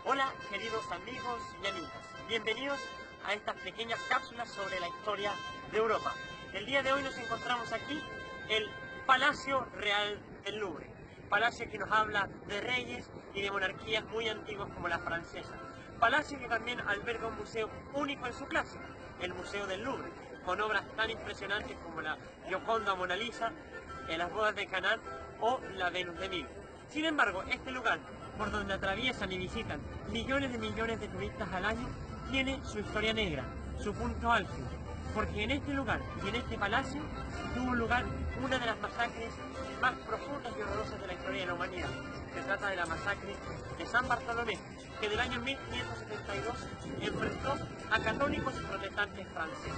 Hola queridos amigos y amigas, bienvenidos a estas pequeñas cápsulas sobre la historia de Europa. El día de hoy nos encontramos aquí, el Palacio Real del Louvre, palacio que nos habla de reyes y de monarquías muy antiguas como la francesa. Palacio que también alberga un museo único en su clase, el Museo del Louvre, con obras tan impresionantes como la Gioconda o Mona Lisa, las bodas de Caná o la Venus de Milo. Sin embargo, este lugar, por donde atraviesan y visitan millones de turistas al año, tiene su historia negra, su punto álgido, porque en este lugar y en este palacio tuvo lugar una de las masacres más profundas y horrorosas de la historia de la humanidad. Se trata de la masacre de San Bartolomé, que del año 1572 enfrentó a católicos y protestantes franceses.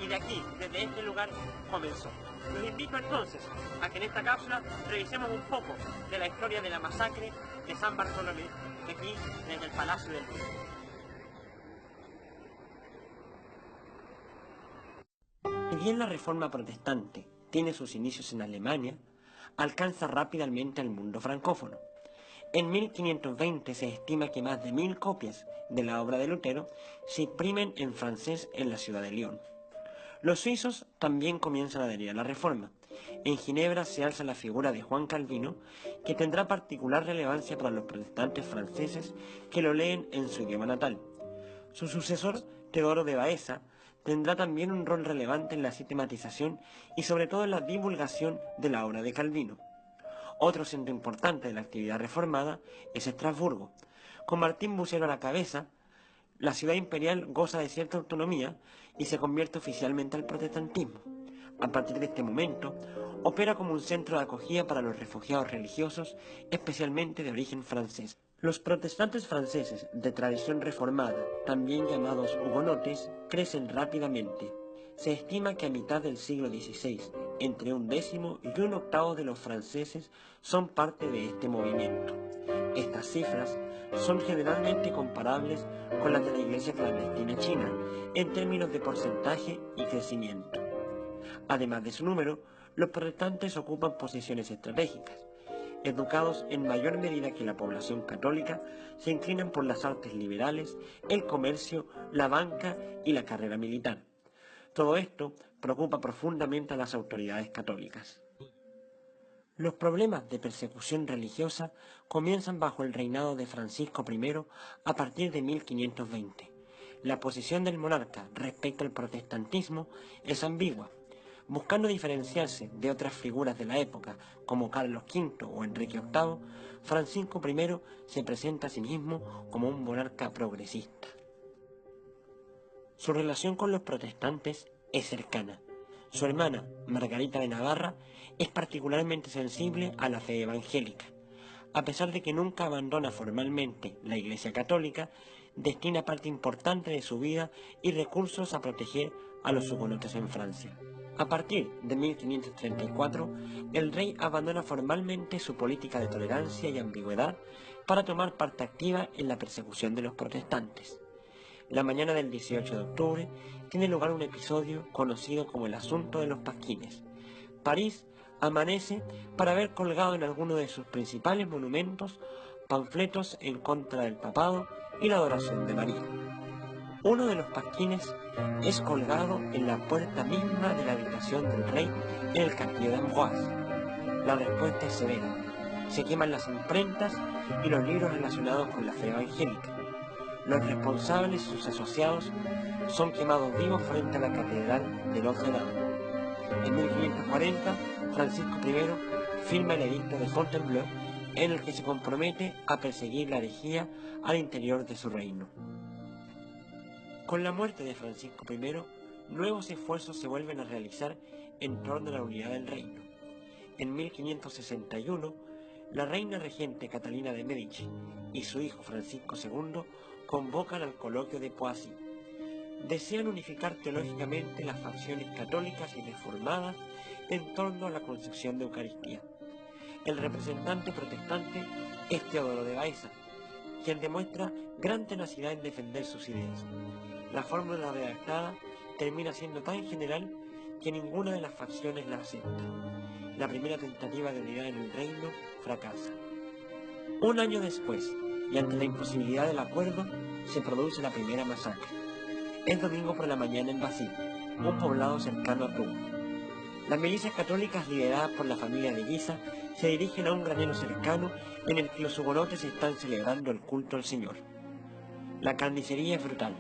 Y de aquí, desde este lugar, comenzó. Los invito entonces a que en esta cápsula revisemos un poco de la historia de la masacre de San Bartolomé, de aquí, desde el Palacio del Louvre. Si bien la reforma protestante tiene sus inicios en Alemania, alcanza rápidamente al mundo francófono. En 1520 se estima que más de 1000 copias de la obra de Lutero se imprimen en francés en la ciudad de Lyon. Los suizos también comienzan a adherir a la reforma. En Ginebra se alza la figura de Juan Calvino, que tendrá particular relevancia para los protestantes franceses que lo leen en su idioma natal. Su sucesor, Teodoro de Baeza, tendrá también un rol relevante en la sistematización y sobre todo en la divulgación de la obra de Calvino. Otro centro importante de la actividad reformada es Estrasburgo. Con Martín Bucero a la cabeza, la ciudad imperial goza de cierta autonomía y se convierte oficialmente al protestantismo. A partir de este momento, opera como un centro de acogida para los refugiados religiosos, especialmente de origen francés. Los protestantes franceses de tradición reformada, también llamados hugonotes, crecen rápidamente. Se estima que a mitad del siglo XVI, entre un décimo y un octavo de los franceses son parte de este movimiento. Estas cifras son generalmente comparables con las de la Iglesia clandestina china, en términos de porcentaje y crecimiento. Además de su número, los protestantes ocupan posiciones estratégicas. Educados en mayor medida que la población católica, se inclinan por las artes liberales, el comercio, la banca y la carrera militar. Todo esto preocupa profundamente a las autoridades católicas. Los problemas de persecución religiosa comienzan bajo el reinado de Francisco I a partir de 1520. La posición del monarca respecto al protestantismo es ambigua. Buscando diferenciarse de otras figuras de la época, como Carlos V o Enrique VIII, Francisco I se presenta a sí mismo como un monarca progresista. Su relación con los protestantes es cercana. Su hermana, Margarita de Navarra, es particularmente sensible a la fe evangélica. A pesar de que nunca abandona formalmente la Iglesia Católica, destina parte importante de su vida y recursos a proteger a los hugonotes en Francia. A partir de 1534, el rey abandona formalmente su política de tolerancia y ambigüedad para tomar parte activa en la persecución de los protestantes. La mañana del 18 de octubre tiene lugar un episodio conocido como el Asunto de los Pasquines. París amanece para ver colgado en alguno de sus principales monumentos panfletos en contra del papado y la adoración de María. Uno de los pasquines es colgado en la puerta misma de la habitación del rey en el castillo de Amboise. La respuesta es severa. Se queman las imprentas y los libros relacionados con la fe evangélica. Los responsables y sus asociados son quemados vivos frente a la catedral de Notre Dame. En 1540, Francisco I firma el edicto de Fontainebleau, en el que se compromete a perseguir la herejía al interior de su reino. Con la muerte de Francisco I, nuevos esfuerzos se vuelven a realizar en torno a la unidad del reino. En 1561, la reina regente Catalina de Medici y su hijo Francisco II convocan al coloquio de Poissy. Desean unificar teológicamente las facciones católicas y reformadas en torno a la concepción de Eucaristía. El representante protestante es Teodoro de Baeza, quien demuestra gran tenacidad en defender sus ideas. La fórmula redactada termina siendo tan general que ninguna de las facciones la acepta. La primera tentativa de unidad en el reino fracasa. Un año después, y ante la imposibilidad del acuerdo, se produce la primera masacre. Es domingo por la mañana en Basí, un poblado cercano a Tours. Las milicias católicas lideradas por la familia de Guisa se dirigen a un granero cercano en el que los hugonotes están celebrando el culto al Señor. La carnicería es brutal.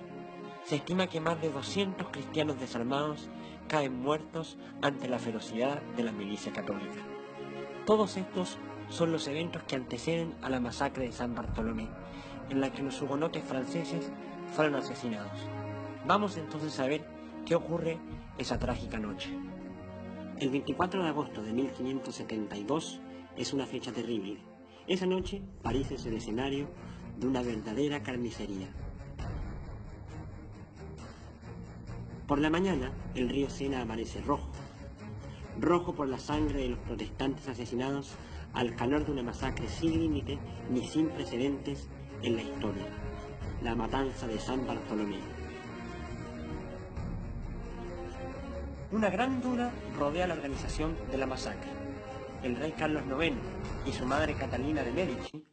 Se estima que más de 200 cristianos desarmados caen muertos ante la ferocidad de la milicia católica. Todos estos son los eventos que anteceden a la masacre de San Bartolomé, en la que los hugonotes franceses fueron asesinados. Vamos entonces a ver qué ocurre esa trágica noche. El 24 de agosto de 1572 es una fecha terrible. Esa noche, París es el escenario de una verdadera carnicería. Por la mañana, el río Sena amanece rojo. Rojo por la sangre de los protestantes asesinados al calor de una masacre sin límite ni sin precedentes en la historia. La matanza de San Bartolomé. Una gran duda rodea la organización de la masacre. El rey Carlos IX y su madre Catalina de Medici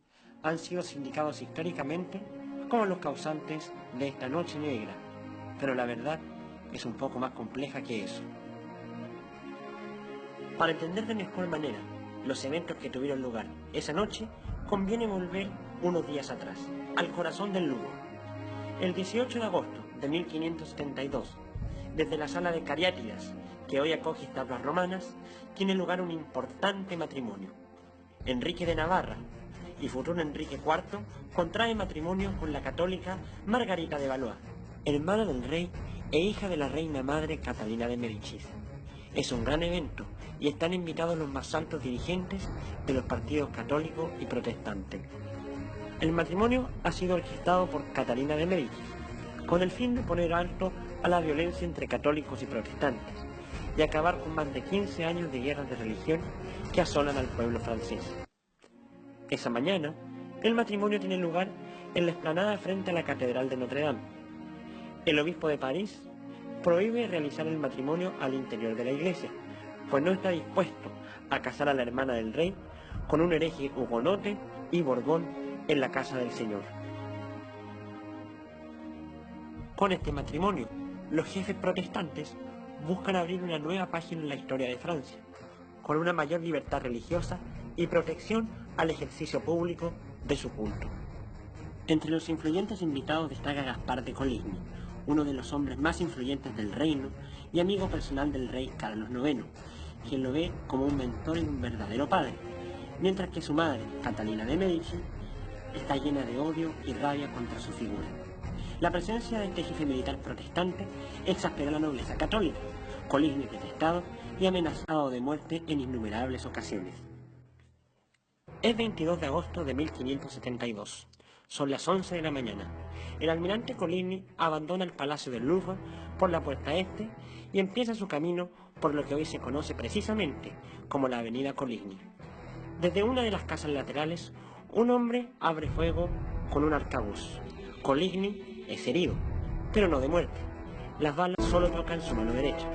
han sido sindicados históricamente como los causantes de esta noche negra, pero la verdad es un poco más compleja que eso. Para entender de mejor manera los eventos que tuvieron lugar esa noche, conviene volver unos días atrás, al corazón del Lugo. El 18 de agosto de 1572, desde la sala de Cariátidas, que hoy acoge establas romanas, tiene lugar un importante matrimonio. Enrique de Navarra y futuro Enrique IV contrae matrimonio con la católica Margarita de Valois, hermana del rey e hija de la reina madre Catalina de Médicis. Es un gran evento y están invitados los más altos dirigentes de los partidos católico y protestante. El matrimonio ha sido orquestado por Catalina de Médicis, con el fin de poner alto a la violencia entre católicos y protestantes y acabar con más de 15 años de guerras de religión que asolan al pueblo francés. Esa mañana, el matrimonio tiene lugar en la explanada frente a la Catedral de Notre Dame. El obispo de París prohíbe realizar el matrimonio al interior de la iglesia, pues no está dispuesto a casar a la hermana del rey con un hereje hugonote y Borbón en la casa del Señor. Con este matrimonio, los jefes protestantes buscan abrir una nueva página en la historia de Francia, con una mayor libertad religiosa y protección al ejercicio público de su culto. Entre los influyentes invitados destaca Gaspar de Coligny, uno de los hombres más influyentes del reino y amigo personal del rey Carlos IX, quien lo ve como un mentor y un verdadero padre, mientras que su madre, Catalina de Medici, está llena de odio y rabia contra su figura. La presencia de este jefe militar protestante exaspera a la nobleza católica, Coligny detestado y amenazado de muerte en innumerables ocasiones. Es 22 de agosto de 1572. Son las 11 de la mañana. El almirante Coligny abandona el Palacio del Louvre por la puerta este y empieza su camino por lo que hoy se conoce precisamente como la avenida Coligny. Desde una de las casas laterales, un hombre abre fuego con un arcabuz. Coligny es herido, pero no de muerte. Las balas solo tocan su mano derecha.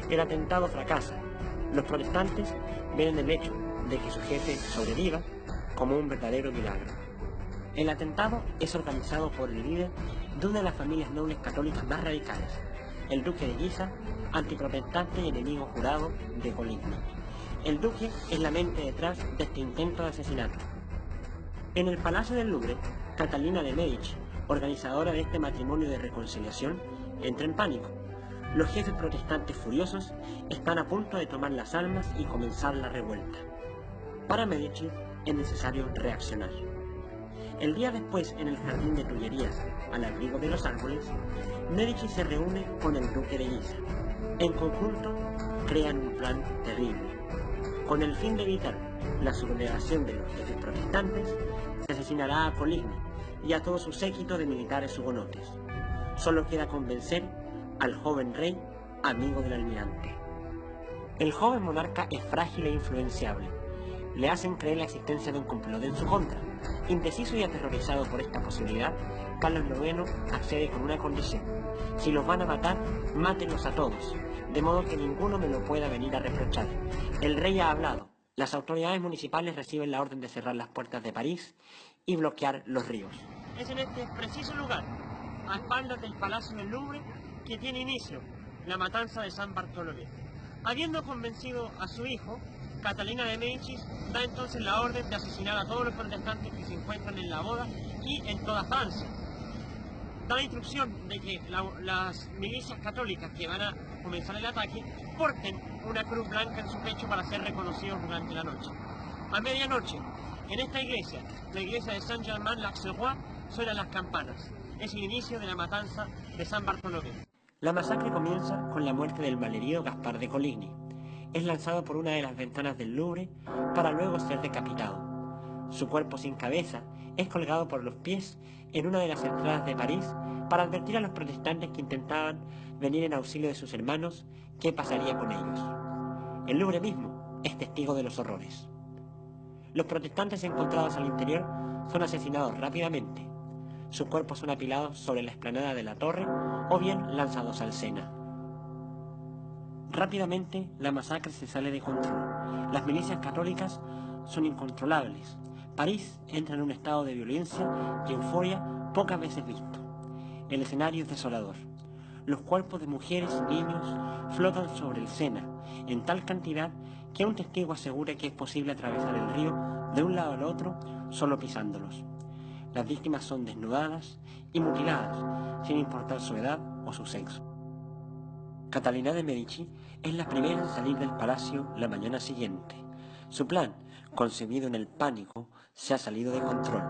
El atentado fracasa. Los protestantes ven el hecho de que su jefe sobreviva como un verdadero milagro. El atentado es organizado por el líder de una de las familias nobles católicas más radicales, el duque de Guisa, antiprotestante y enemigo jurado de Coligny. El duque es la mente detrás de este intento de asesinato. En el Palacio del Louvre, Catalina de Medici, organizadora de este matrimonio de reconciliación, entra en pánico. Los jefes protestantes furiosos están a punto de tomar las armas y comenzar la revuelta. Para Medici es necesario reaccionar. El día después, en el jardín de Tullerías, al abrigo de los árboles, Medici se reúne con el duque de Guisa. En conjunto, crean un plan terrible. Con el fin de evitar la sublevación de los jefes protestantes, se asesinará a Coligny y a todo su séquito de militares hugonotes. Solo queda convencer al joven rey, amigo del almirante. El joven monarca es frágil e influenciable. Le hacen creer la existencia de un complot en su contra. Indeciso y aterrorizado por esta posibilidad, Carlos IX accede con una condición. Si los van a matar, mátenlos a todos, de modo que ninguno me lo pueda venir a reprochar. El rey ha hablado. Las autoridades municipales reciben la orden de cerrar las puertas de París y bloquear los ríos. Es en este preciso lugar, a espaldas del Palacio del Louvre, que tiene inicio la matanza de San Bartolomé. Habiendo convencido a su hijo, Catalina de Médicis da entonces la orden de asesinar a todos los protestantes que se encuentran en la boda y en toda Francia. Da la instrucción de que las milicias católicas que van a comenzar el ataque porten una cruz blanca en su pecho para ser reconocidos durante la noche. A medianoche, en esta iglesia, la iglesia de Saint-Germain-l'Auxerrois, suenan las campanas. Es el inicio de la matanza de San Bartolomé. La masacre comienza con la muerte del malherido Gaspar de Coligny. Es lanzado por una de las ventanas del Louvre para luego ser decapitado. Su cuerpo sin cabeza es colgado por los pies en una de las entradas de París para advertir a los protestantes que intentaban venir en auxilio de sus hermanos qué pasaría con ellos. El Louvre mismo es testigo de los horrores. Los protestantes encontrados al interior son asesinados rápidamente. Sus cuerpos son apilados sobre la explanada de la torre o bien lanzados al Sena. Rápidamente la masacre se sale de control. Las milicias católicas son incontrolables. París entra en un estado de violencia y euforia pocas veces visto. El escenario es desolador. Los cuerpos de mujeres y niños flotan sobre el Sena en tal cantidad que un testigo asegura que es posible atravesar el río de un lado al otro solo pisándolos. Las víctimas son desnudadas y mutiladas, sin importar su edad o su sexo. Catalina de Medici es la primera en salir del palacio la mañana siguiente. Su plan, concebido en el pánico, se ha salido de control.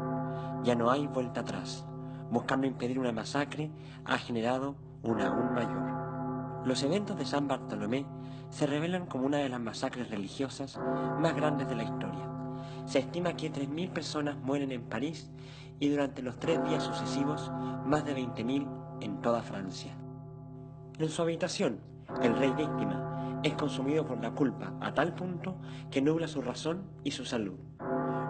Ya no hay vuelta atrás. Buscando impedir una masacre, ha generado una aún mayor. Los eventos de San Bartolomé se revelan como una de las masacres religiosas más grandes de la historia. Se estima que 3.000 personas mueren en París y durante los 3 días sucesivos más de 20.000 en toda Francia. En su habitación, el rey víctima es consumido por la culpa a tal punto que nubla su razón y su salud.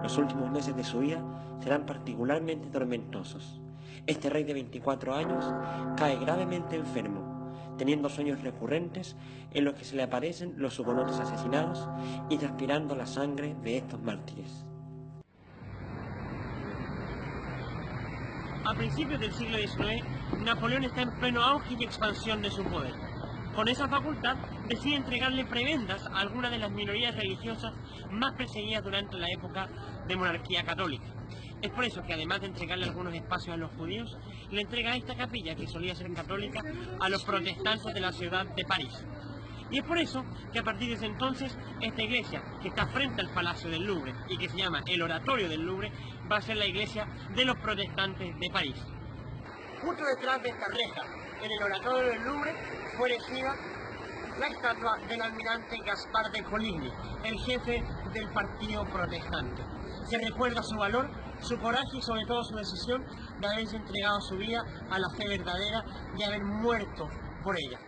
Los últimos meses de su vida serán particularmente tormentosos. Este rey de 24 años cae gravemente enfermo, teniendo sueños recurrentes en los que se le aparecen los hugonotes asesinados y transpirando la sangre de estos mártires. A principios del siglo XIX, Napoleón está en pleno auge y expansión de su poder. Con esa facultad, decide entregarle prebendas a algunas de las minorías religiosas más perseguidas durante la época de monarquía católica. Es por eso que, además de entregarle algunos espacios a los judíos, le entrega esta capilla, que solía ser católica, a los protestantes de la ciudad de París. Y es por eso que a partir de ese entonces, esta iglesia, que está frente al Palacio del Louvre y que se llama el Oratorio del Louvre, va a ser la iglesia de los protestantes de París. Justo detrás de esta reja, en el Oratorio del Louvre, fue erigida la estatua del almirante Gaspar de Coligny, el jefe del partido protestante. Se recuerda su valor, su coraje y sobre todo su decisión de haberse entregado su vida a la fe verdadera y haber muerto por ella.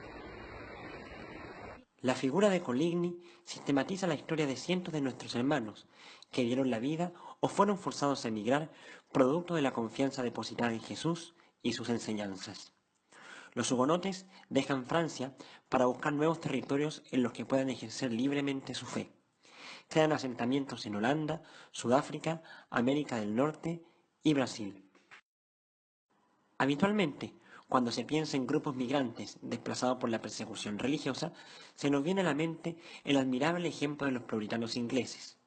La figura de Coligny sistematiza la historia de cientos de nuestros hermanos que dieron la vida o fueron forzados a emigrar producto de la confianza depositada en Jesús y sus enseñanzas. Los hugonotes dejan Francia para buscar nuevos territorios en los que puedan ejercer libremente su fe. Crean asentamientos en Holanda, Sudáfrica, América del Norte y Brasil. Habitualmente, cuando se piensa en grupos migrantes desplazados por la persecución religiosa, se nos viene a la mente el admirable ejemplo de los puritanos ingleses.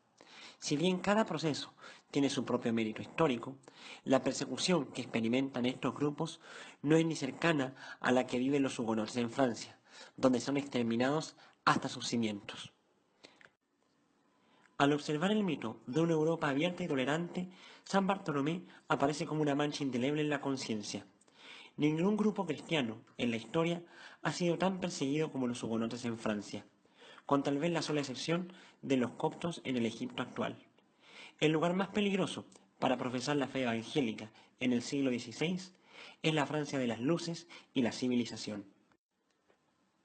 Si bien cada proceso tiene su propio mérito histórico, la persecución que experimentan estos grupos no es ni cercana a la que viven los hugonotes en Francia, donde son exterminados hasta sus cimientos. Al observar el mito de una Europa abierta y tolerante, San Bartolomé aparece como una mancha indeleble en la conciencia. Ningún grupo cristiano en la historia ha sido tan perseguido como los hugonotes en Francia, con tal vez la sola excepción de los coptos en el Egipto actual. El lugar más peligroso para profesar la fe evangélica en el siglo XVI es la Francia de las luces y la civilización.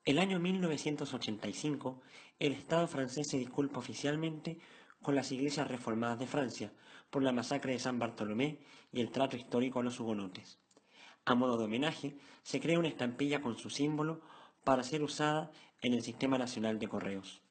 El año 1985, el Estado francés se disculpa oficialmente con las iglesias reformadas de Francia por la masacre de San Bartolomé y el trato histórico a los hugonotes. A modo de homenaje, se crea una estampilla con su símbolo para ser usada en el Sistema Nacional de Correos.